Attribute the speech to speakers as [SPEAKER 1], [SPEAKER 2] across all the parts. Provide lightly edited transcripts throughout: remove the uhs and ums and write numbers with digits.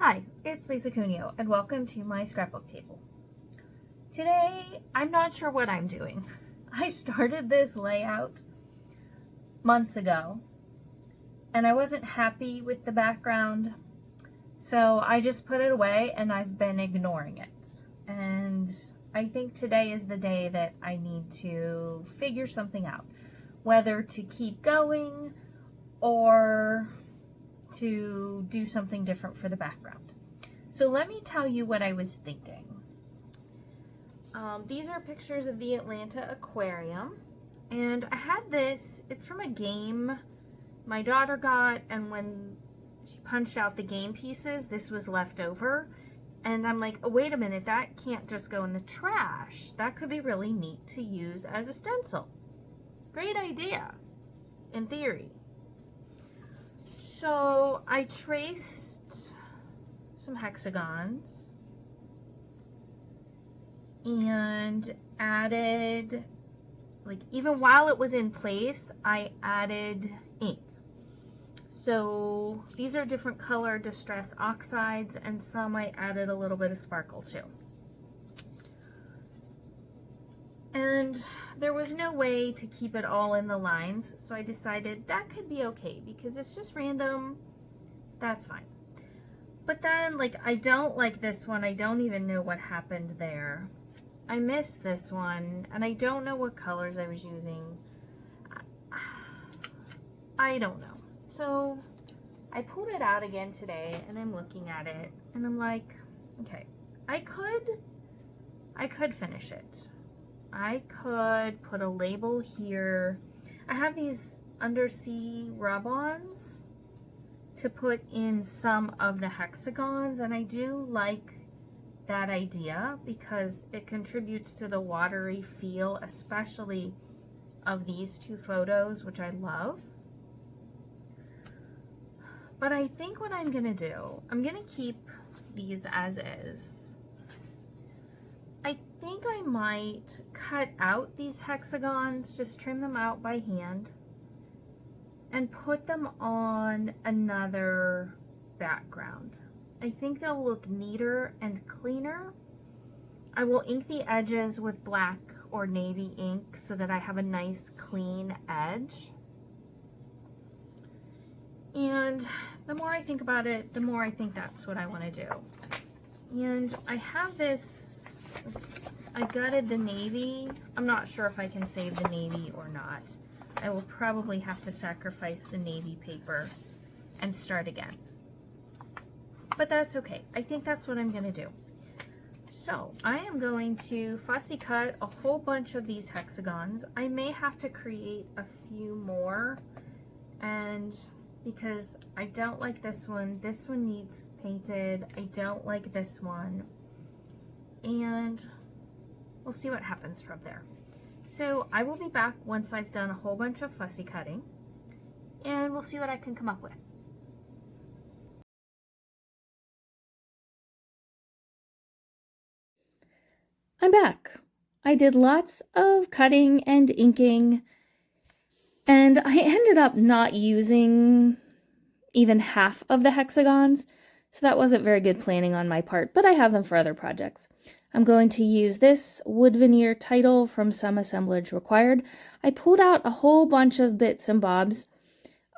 [SPEAKER 1] Hi, it's Lisa Cuneo, and welcome to my scrapbook table. Today, I'm not sure what I'm doing. I started this layout months ago, and I wasn't happy with the background, so I just put it away, and I've been ignoring it. And I think today is the day that I need to figure something out, whether to keep going or to do something different for the background. So let me tell you what I was thinking. These are pictures of the Atlanta Aquarium, and I had this, it's from a game my daughter got, and when she punched out the game pieces, this was left over. And I'm like, oh, wait a minute, that can't just go in the trash. That could be really neat to use as a stencil. Great idea, in theory. So I traced some hexagons and added, like, even while it was in place, I added ink. So these are different color distress oxides, and some I added a little bit of sparkle to. And there was no way to keep it all in the lines, so I decided that could be okay because it's just random. That's fine. But then, like, I don't like this one. I don't even know what happened there. I missed this one, and I don't know what colors I was using. I don't know. So I pulled it out again today, and I'm looking at it, and I'm like, okay, I could finish it. I could put a label here. I have these undersea rub-ons to put in some of the hexagons, and I do like that idea because it contributes to the watery feel, especially of these two photos, which I love. But I think what I'm gonna do, I'm gonna keep these as is. I think I might cut out these hexagons, just trim them out by hand, and put them on another background. I think they'll look neater and cleaner. I will ink the edges with black or navy ink so that I have a nice clean edge. And the more I think about it, the more I think that's what I want to do. And I have this, I gutted the navy. I'm not sure if I can save the navy or not. I will probably have to sacrifice the navy paper and start again. But that's okay. I think that's what I'm going to do. So I am going to fussy cut a whole bunch of these hexagons. I may have to create a few more, and because I don't like this one needs painted. I don't like this one, and we'll see what happens from there. So I will be back once I've done a whole bunch of fussy cutting, and we'll see what I can come up with. I'm back. I did lots of cutting and inking, and I ended up not using even half of the hexagons, so that wasn't very good planning on my part, but I have them for other projects. I'm going to use this wood veneer title from Some Assemblage Required. I pulled out a whole bunch of bits and bobs.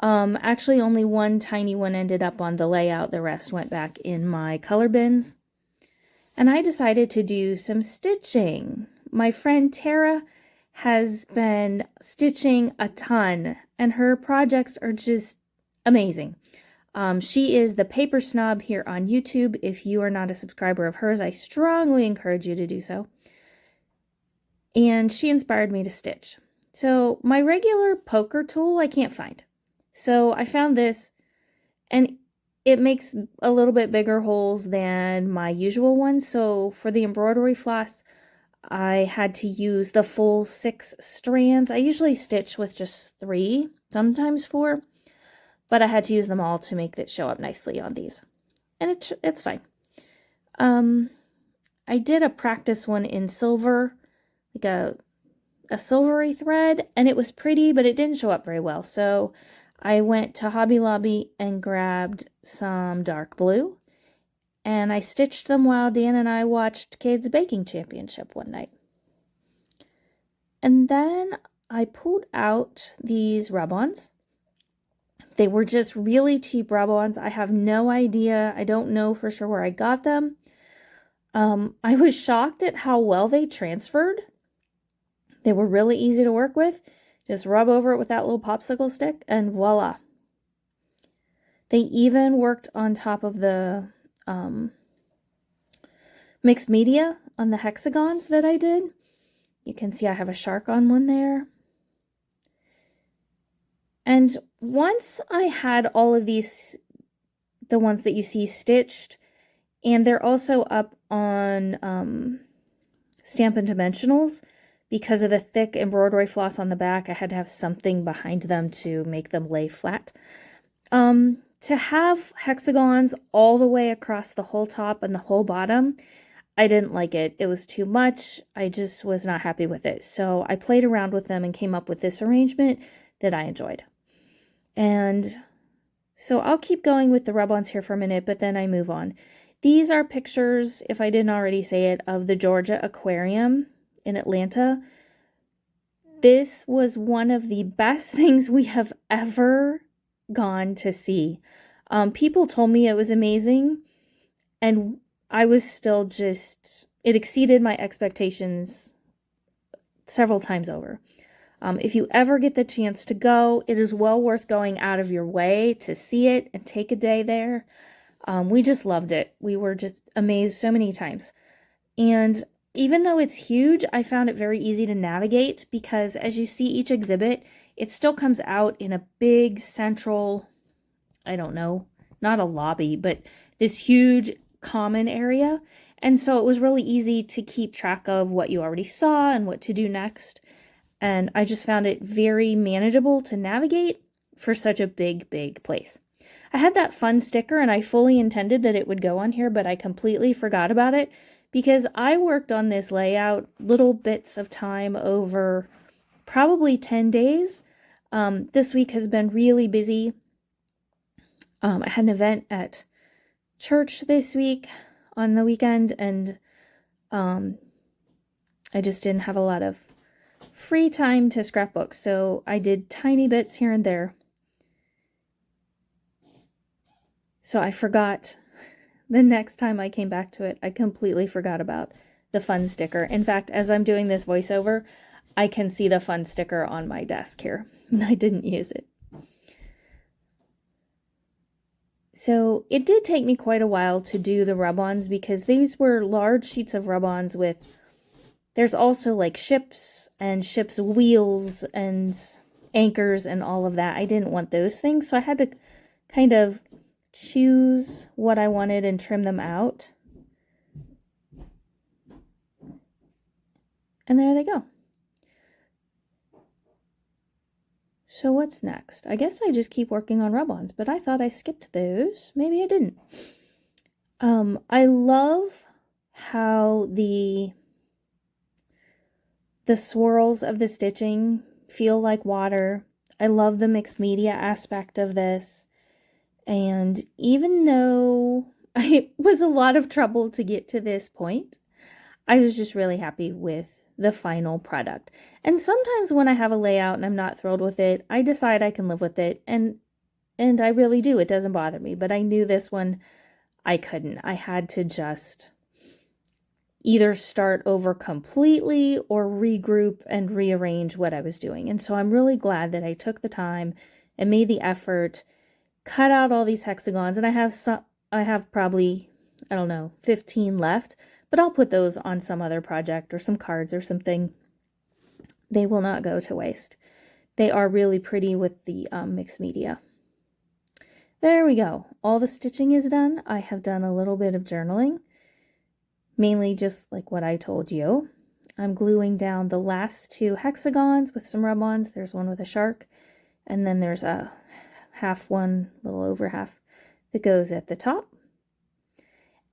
[SPEAKER 1] Actually, only one tiny one ended up on the layout. The rest went back in my color bins. And I decided to do some stitching. My friend Tara has been stitching a ton, and her projects are just amazing. She is the Paper Snob here on YouTube. If you are not a subscriber of hers, I strongly encourage you to do so. And she inspired me to stitch. So my regular poker tool I can't find. So I found this, and it makes a little bit bigger holes than my usual one. So for the embroidery floss, I had to use the full 6 strands. I usually stitch with just 3, sometimes 4, but I had to use them all to make it show up nicely on these. And it's fine. I did a practice one in silver, like a silvery thread, and it was pretty, but it didn't show up very well. So I went to Hobby Lobby and grabbed some dark blue and I stitched them while Dan and I watched Kids Baking Championship one night. And then I pulled out these rub-ons. They were just really cheap rub-ons. I have no idea. I don't know for sure where I got them. I was shocked at how well they transferred. They were really easy to work with. Just rub over it with that little popsicle stick and voila. They even worked on top of the mixed media on the hexagons that I did. You can see I have a shark on one there. And once I had all of these, the ones that you see stitched, and they're also up on Stampin' Dimensionals, because of the thick embroidery floss on the back, I had to have something behind them to make them lay flat. To have hexagons all the way across the whole top and the whole bottom, I didn't like it. It was too much. I just was not happy with it. So I played around with them and came up with this arrangement that I enjoyed. And so I'll keep going with the rub-ons here for a minute, but then I move on. These are pictures, if I didn't already say it, of the Georgia Aquarium in Atlanta. This was one of the best things we have ever gone to see. People told me it was amazing, and I was still just, it exceeded my expectations several times over. If you ever get the chance to go, it is well worth going out of your way to see it and take a day there. We just loved it. We were just amazed so many times. And even though it's huge, I found it very easy to navigate because as you see each exhibit, it still comes out in a big central, I don't know, not a lobby, but this huge common area. And so it was really easy to keep track of what you already saw and what to do next. And I just found it very manageable to navigate for such a big, big place. I had that fun sticker and I fully intended that it would go on here, but I completely forgot about it because I worked on this layout little bits of time over probably 10 days. This week has been really busy. I had an event at church this week on the weekend, and I just didn't have a lot of free time to scrapbook, so I did tiny bits here and there. So I forgot. The next time I came back to it, I completely forgot about the fun sticker. In fact, as I'm doing this voiceover, I can see the fun sticker on my desk here. I didn't use it. So it did take me quite a while to do the rub-ons because these were large sheets of rub-ons with, there's also like ships and ships' wheels and anchors and all of that. I didn't want those things, so I had to kind of choose what I wanted and trim them out. And there they go. So what's next? I guess I just keep working on rub-ons, but I thought I skipped those. Maybe I didn't. I love how the swirls of the stitching feel like water. I love the mixed media aspect of this. And even though it was a lot of trouble to get to this point, I was just really happy with the final product. And sometimes when I have a layout and I'm not thrilled with it, I decide I can live with it. And I really do. It doesn't bother me. But I knew this one I couldn't. I had to just either start over completely or regroup and rearrange what I was doing. And so I'm really glad that I took the time and made the effort, cut out all these hexagons, and I have probably, I don't know, 15 left, but I'll put those on some other project or some cards or something. They will not go to waste. They are really pretty with the mixed media. There we go. All the stitching is done. I have done a little bit of journaling, mainly just like what I told you. I'm gluing down the last two hexagons with some rub-ons. There's one with a shark, and then there's a half one, a little over half, that goes at the top.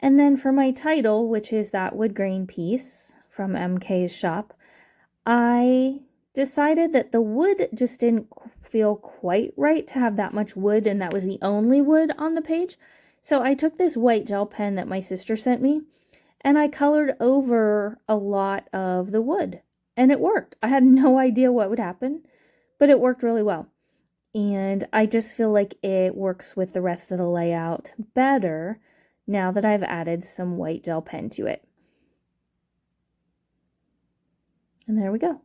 [SPEAKER 1] And then for my title, which is that wood grain piece from MK's shop, I decided that the wood just didn't feel quite right to have that much wood, and that was the only wood on the page. So I took this white gel pen that my sister sent me, and I colored over a lot of the wood, and it worked. I had no idea what would happen, but it worked really well. And I just feel like it works with the rest of the layout better now that I've added some white gel pen to it. And there we go.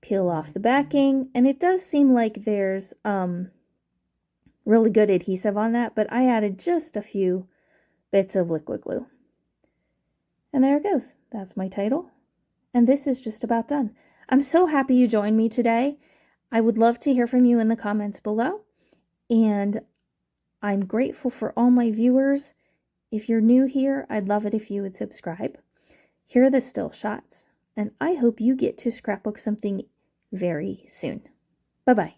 [SPEAKER 1] Peel off the backing, and it does seem like there's really good adhesive on that, but I added just a few bits of liquid glue. And there it goes. That's my title. And this is just about done. I'm so happy you joined me today. I would love to hear from you in the comments below. And I'm grateful for all my viewers. If you're new here, I'd love it if you would subscribe. Here are the still shots. And I hope you get to scrapbook something very soon. Bye-bye.